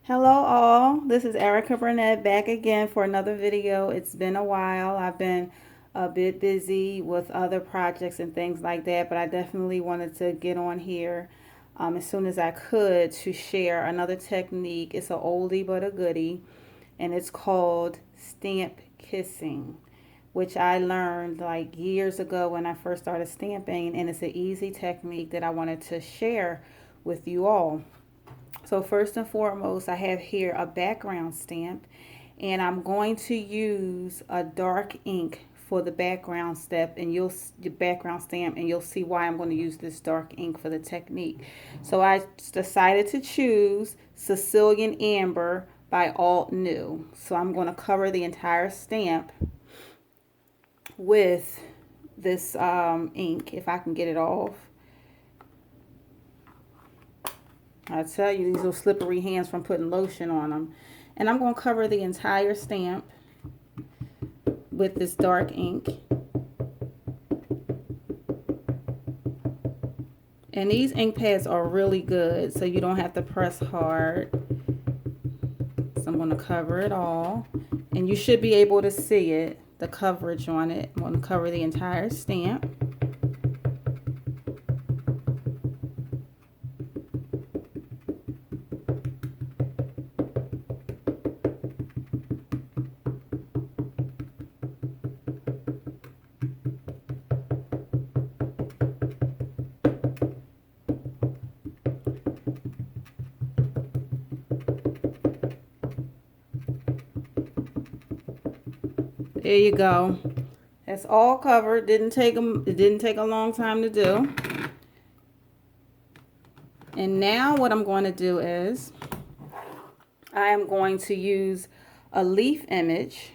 Hello all, this is Erica Burnett back again for another video. It's been a while. I've been a bit busy with other projects and things like that, but I definitely wanted to get on here as soon as I could to share another technique. It's an oldie but a goodie, and it's called stamp kissing, which I learned like years ago when I first started stamping, and it's an easy technique that I wanted to share with you all. So first and foremost, I have here a background stamp, and I'm going to use a dark ink for the background step, and the background stamp, and you'll see why I'm going to use this dark ink for the technique. So I decided to choose Sicilian Amber by Alt New. So I'm going to cover the entire stamp with this ink, if I can get it off. I tell you, these are slippery hands from putting lotion on them. And I'm going to cover the entire stamp with this dark ink. And these ink pads are really good, so you don't have to press hard. So I'm going to cover it all. And you should be able to see it, the coverage on it. I'm going to cover the entire stamp. There you go. That's all covered. It didn't take a long time to do. And now what I'm going to do is I am going to use a leaf image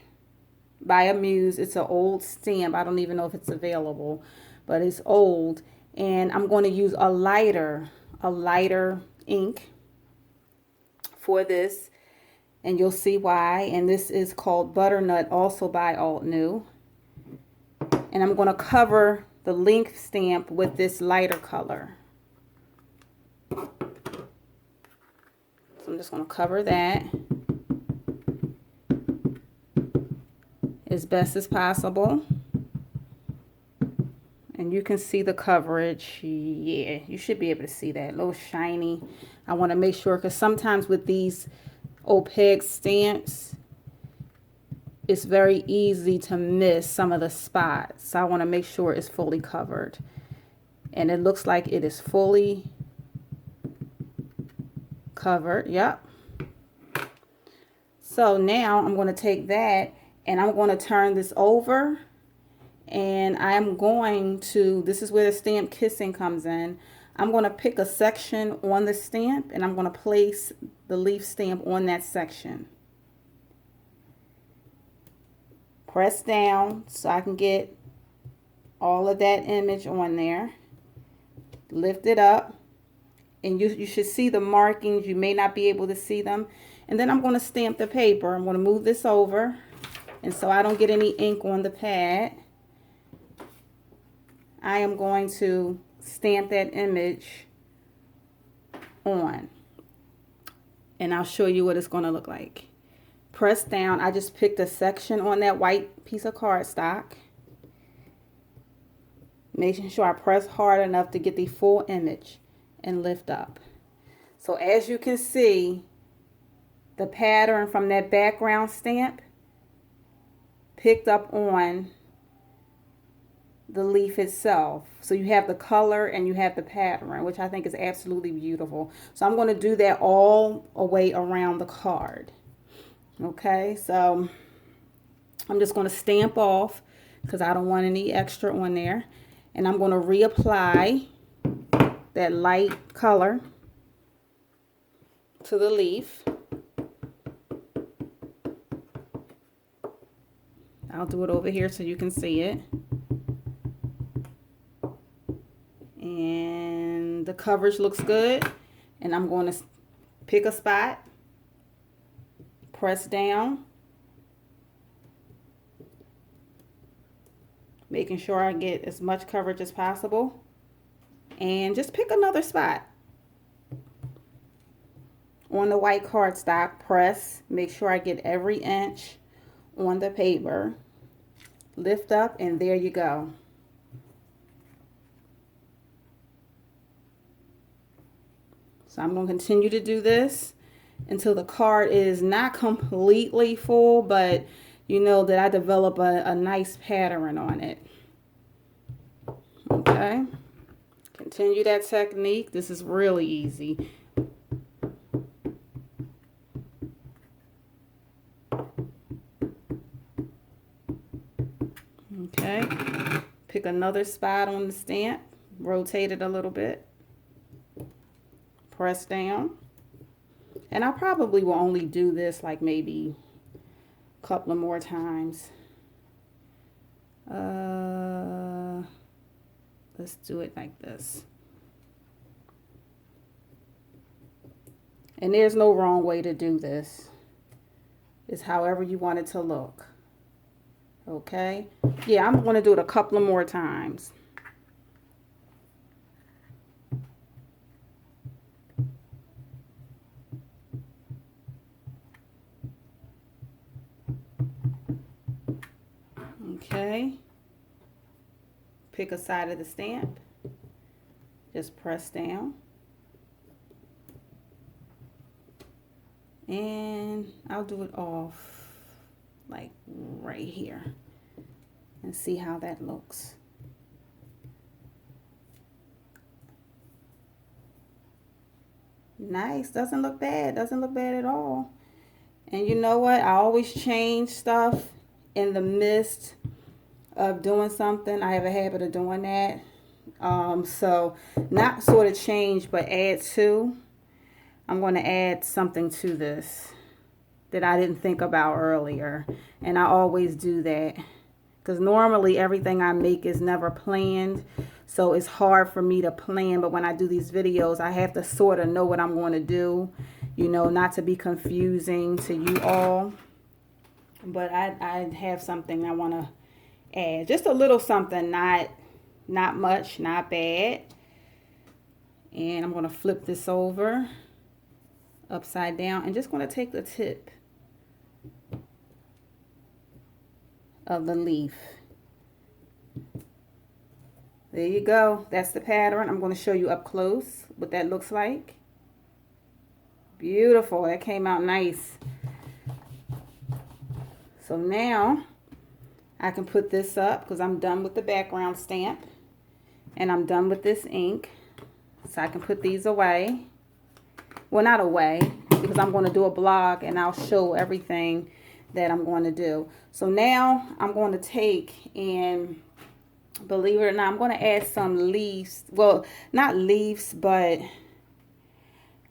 by a Muse. It's an old stamp. I don't even know if it's available, but it's old. And I'm going to use a lighter ink for this, and you'll see why. And this is called Butternut, also by Alt New. And I'm going to cover the length stamp with this lighter color. So I'm just going to cover that as best as possible. And you can see the coverage. Yeah, you should be able to see that. A little shiny. I want to make sure, because sometimes with these opaque stamps, it's very easy to miss some of the spots. So I want to make sure it's fully covered. And it looks like it is fully covered. Yep. So now I'm going to take that and I'm going to turn this over, and I'm going to, this is where the stamp kissing comes in. I'm going to pick a section on the stamp, and I'm going to place the leaf stamp on that section. Press down so I can get all of that image on there. Lift it up, and you should see the markings. You may not be able to see them. And then I'm going to stamp the paper. I'm going to move this over, and so I don't get any ink on the pad, I am going to stamp that image on, and I'll show you what it's going to look like. Press down. I just picked a section on that white piece of cardstock, making sure I press hard enough to get the full image, and lift up. So as you can see, the pattern from that background stamp picked up on the leaf itself. So you have the color and you have the pattern, which I think is absolutely beautiful. So I'm going to do that all the way around the card. Okay, so I'm just going to stamp off because I don't want any extra on there. And I'm going to reapply that light color to the leaf. I'll do it over here so you can see it. And the coverage looks good. And I'm going to pick a spot, press down, making sure I get as much coverage as possible, and just pick another spot. on the white cardstock, press, make sure I get every inch on the paper, lift up, and there you go. So I'm going to continue to do this until the card is not completely full, but you know that I develop a nice pattern on it. Okay, continue that technique. This is really easy. Okay, pick another spot on the stamp, rotate it a little bit, press down, and I probably will only do this like maybe a couple of more times. Let's do it like this. And there's no wrong way to do this. It's however you want it to look. Okay? Yeah, I'm going to do it a couple of more times. Okay. Pick a side of the stamp. Just press down. And I'll do it off like right here and see how that looks. Nice. Doesn't look bad. Doesn't look bad at all. And you know what? I always change stuff in the midst of doing something. I have a habit of doing that. So not sort of change, but add to. I'm going to add something to this that I didn't think about earlier. And I always do that. Because normally everything I make is never planned. So it's hard for me to plan. But when I do these videos, I have to sort of know what I'm going to do. You know, not to be confusing to you all. But I have something I want to add. Just a little something, not much, not bad. And I'm going to flip this over upside down and just going to take the tip of the leaf. There you go. That's the pattern. I'm going to show you up close what that looks like. Beautiful. That came out nice. So now I can put this up because I'm done with the background stamp and I'm done with this ink. So I can put these away. Well, not away, because I'm going to do a blog and I'll show everything that I'm going to do. So now I'm going to take and, believe it or not, I'm going to add some leaves. Well, not leaves, but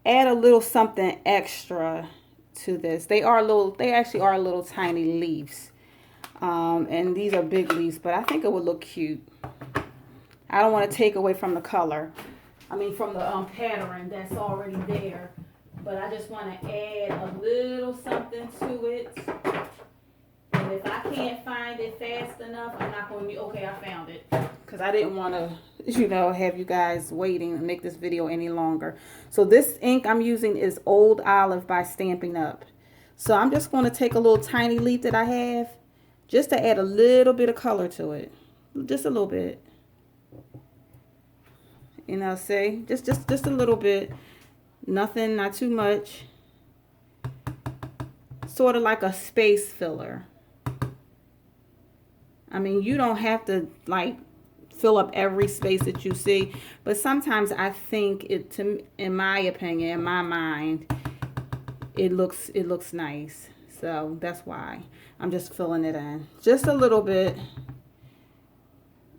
add a little something extra to this. They actually are little tiny leaves. And these are big leaves, but I think it would look cute. I don't want to take away from the color. I mean, from the pattern that's already there. But I just want to add a little something to it. And if I can't find it fast enough, I'm not going to be, okay, I found it. Because I didn't want to, you know, have you guys waiting and make this video any longer. So this ink I'm using is Old Olive by Stampin' Up. So I'm just going to take a little tiny leaf that I have, just to add a little bit of color to it. Just a little bit. You know, see, just a little bit, nothing, not too much. Sort of like a space filler. I mean, you don't have to like fill up every space that you see, but sometimes I think it, in my opinion, in my mind, it looks nice. So that's why I'm just filling it in, just a little bit,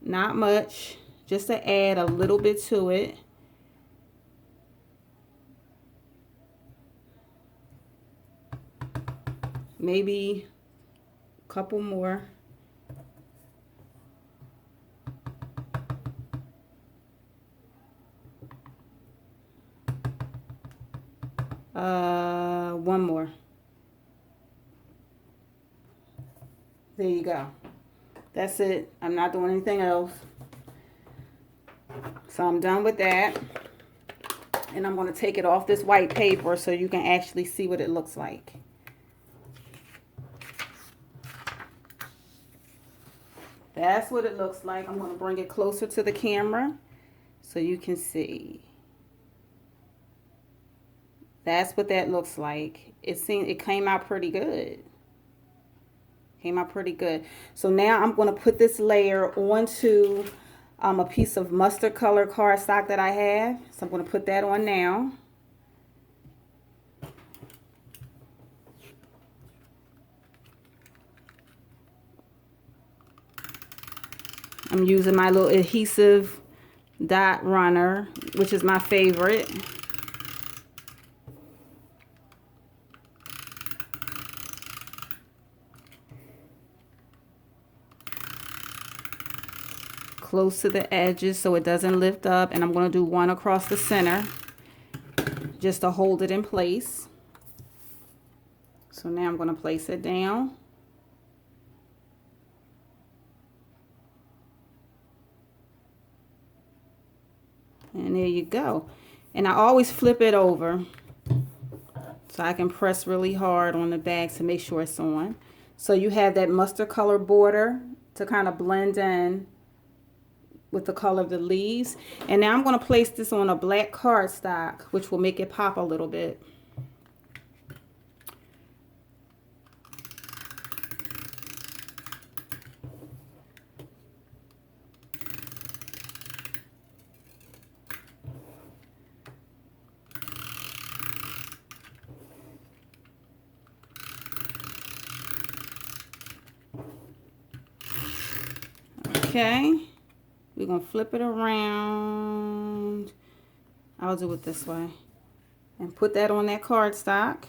not much. Just to add a little bit to it. Maybe a couple more. One more. There you go. That's it. I'm not doing anything else. So I'm done with that. And I'm going to take it off this white paper so you can actually see what it looks like. That's what it looks like. I'm going to bring it closer to the camera so you can see. That's what that looks like. It came out pretty good. Came out pretty good. So now I'm going to put this layer onto a piece of mustard color cardstock that I have. So I'm going to put that on now. I'm using my little adhesive dot runner, which is my favorite. Close to the edges so it doesn't lift up, and I'm going to do one across the center just to hold it in place. So now I'm going to place it down. And there you go. And I always flip it over so I can press really hard on the back to make sure it's on. So you have that mustard color border to kind of blend in with the color of the leaves. And now I'm going to place this on a black cardstock, which will make it pop a little bit. Okay, we're going to flip it around. I'll do it this way. And put that on that cardstock.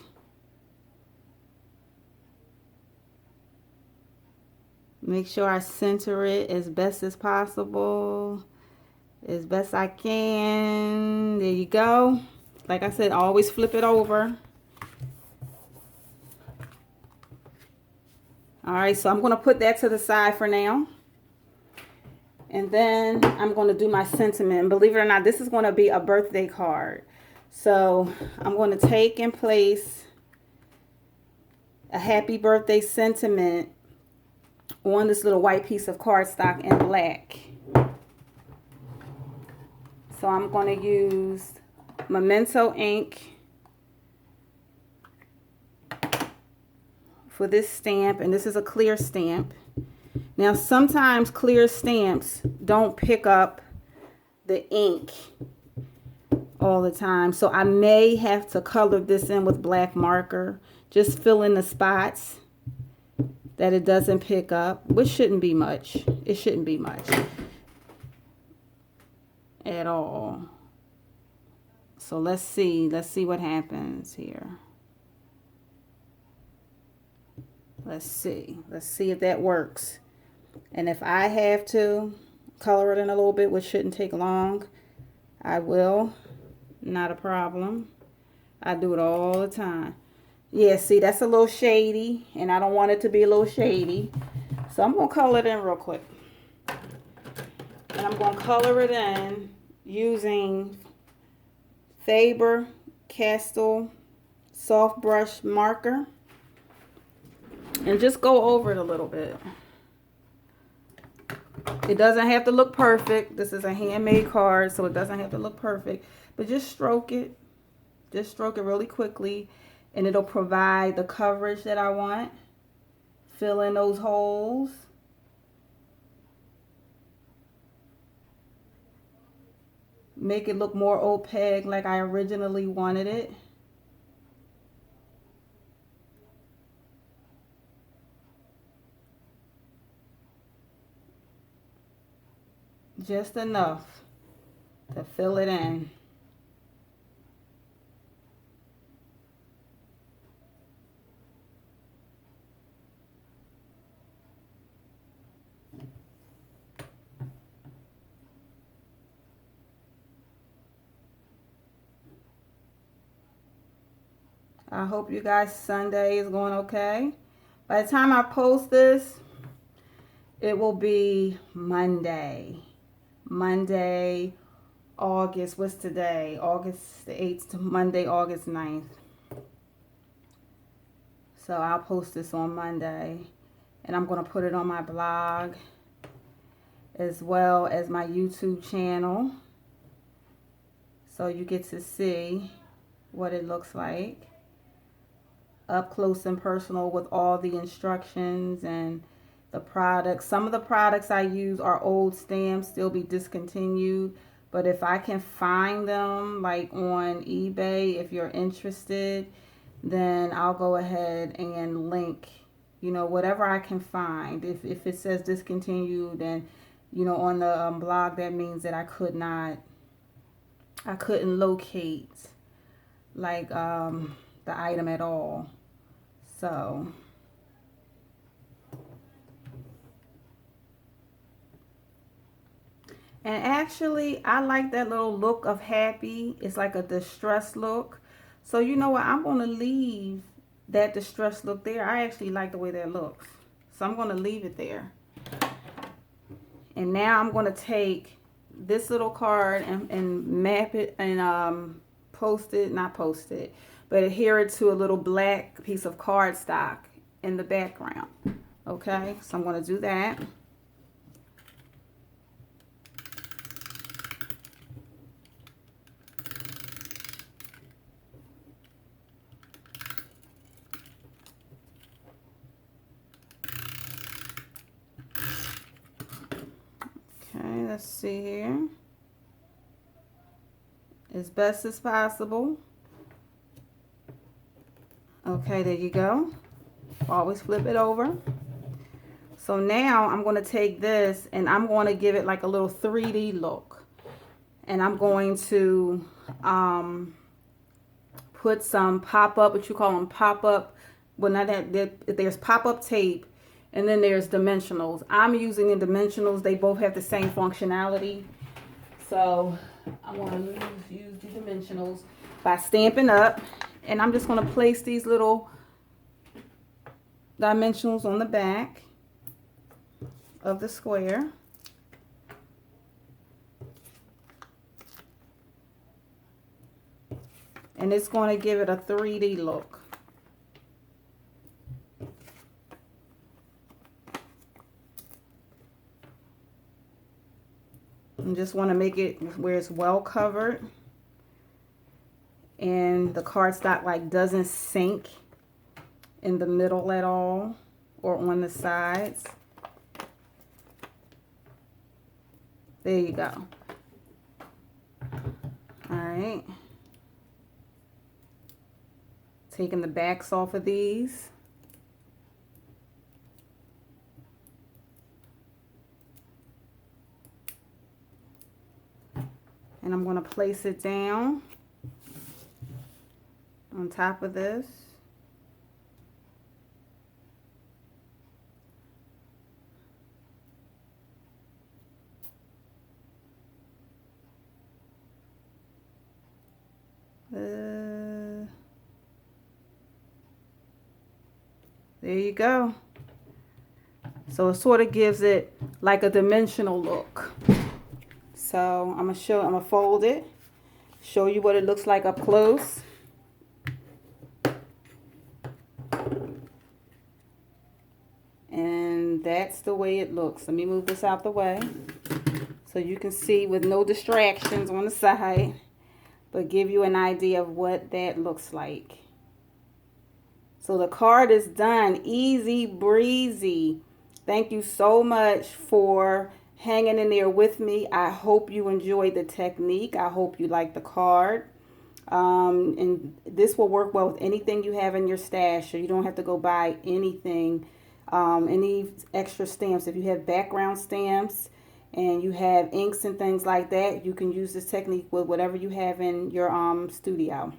Make sure I center it as best as possible. As best I can. There you go. Like I said, always flip it over. Alright, so I'm going to put that to the side for now. And then I'm going to do my sentiment. And believe it or not, this is going to be a birthday card. So I'm going to take and place a happy birthday sentiment on this little white piece of cardstock in black. So I'm going to use Memento ink for this stamp. And this is a clear stamp. Now, sometimes clear stamps don't pick up the ink all the time. So I may have to color this in with black marker. Just fill in the spots that it doesn't pick up, which shouldn't be much. It shouldn't be much at all. So let's see what happens here. Let's see if that works. And if I have to color it in a little bit, which shouldn't take long, I will. Not a problem. I do it all the time. Yeah, see, that's a little shady, and I don't want it to be a little shady. So I'm going to color it in real quick. And I'm going to color it in using Faber-Castell soft brush marker. And just go over it a little bit. It doesn't have to look perfect. This is a handmade card, so it doesn't have to look perfect. But just stroke it. Just stroke it really quickly. And it'll provide the coverage that I want. Fill in those holes. Make it look more opaque like I originally wanted it. Just enough to fill it in. I hope you guys' Sunday is going okay. By the time I post this, it will be Monday, August, what's today? August the 8th to Monday, August 9th. So I'll post this on Monday. And I'm going to put it on my blog as well as my YouTube channel. So you get to see what it looks like up close and personal with all the instructions and the products. Some of the products I use are old stamps, still be discontinued. But if I can find them like on eBay, if you're interested, then I'll go ahead and link, you know, whatever I can find. If it says discontinued, then, you know, on the blog, that means that I couldn't locate like the item at all. So and actually I like that little look of happy. It's like a distressed look. So you know what, I'm going to leave that distressed look there. I actually like the way that looks, so I'm going to leave it there. And now I'm going to take this little card and map it and not post it, but adhere it to a little black piece of cardstock in the background. Okay, so I'm going to do that. Okay, let's see here. As best as possible. Okay, there you go. Always flip it over. So now I'm going to take this and I'm going to give it like a little 3D look. And I'm going to put some pop-up, what you call them, pop-up, well, not that, there's pop-up tape, and then there's dimensionals. I'm using the dimensionals. They both have the same functionality. So I want to use the dimensionals by Stampin' Up. And I'm just going to place these little dimensionals on the back of the square. And it's going to give it a 3D look. And just want to make it where it's well covered. And the cardstock like doesn't sink in the middle at all or on the sides. There you go. All right. Taking the backs off of these. And I'm going to place it down on top of this. There you go. So it sort of gives it like a dimensional look. So I'm gonna fold it, show you what it looks like up close. And that's the way it looks. Let me move this out the way so you can see with no distractions on the side, but give you an idea of what that looks like. So the card is done. Easy breezy. Thank you so much for hanging in there with me. I hope you enjoyed the technique. I hope you like the card. And this will work well with anything you have in your stash, so you don't have to go buy anything, any extra stamps. If you have background stamps and you have inks and things like that, you can use this technique with whatever you have in your studio.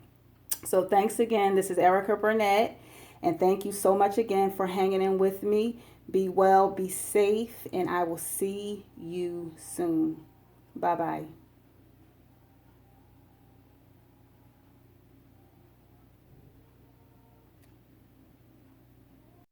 So thanks again. This is Erica Burnett, and thank you so much again for hanging in with me. Be well, be safe, and I will see you soon. Bye-bye.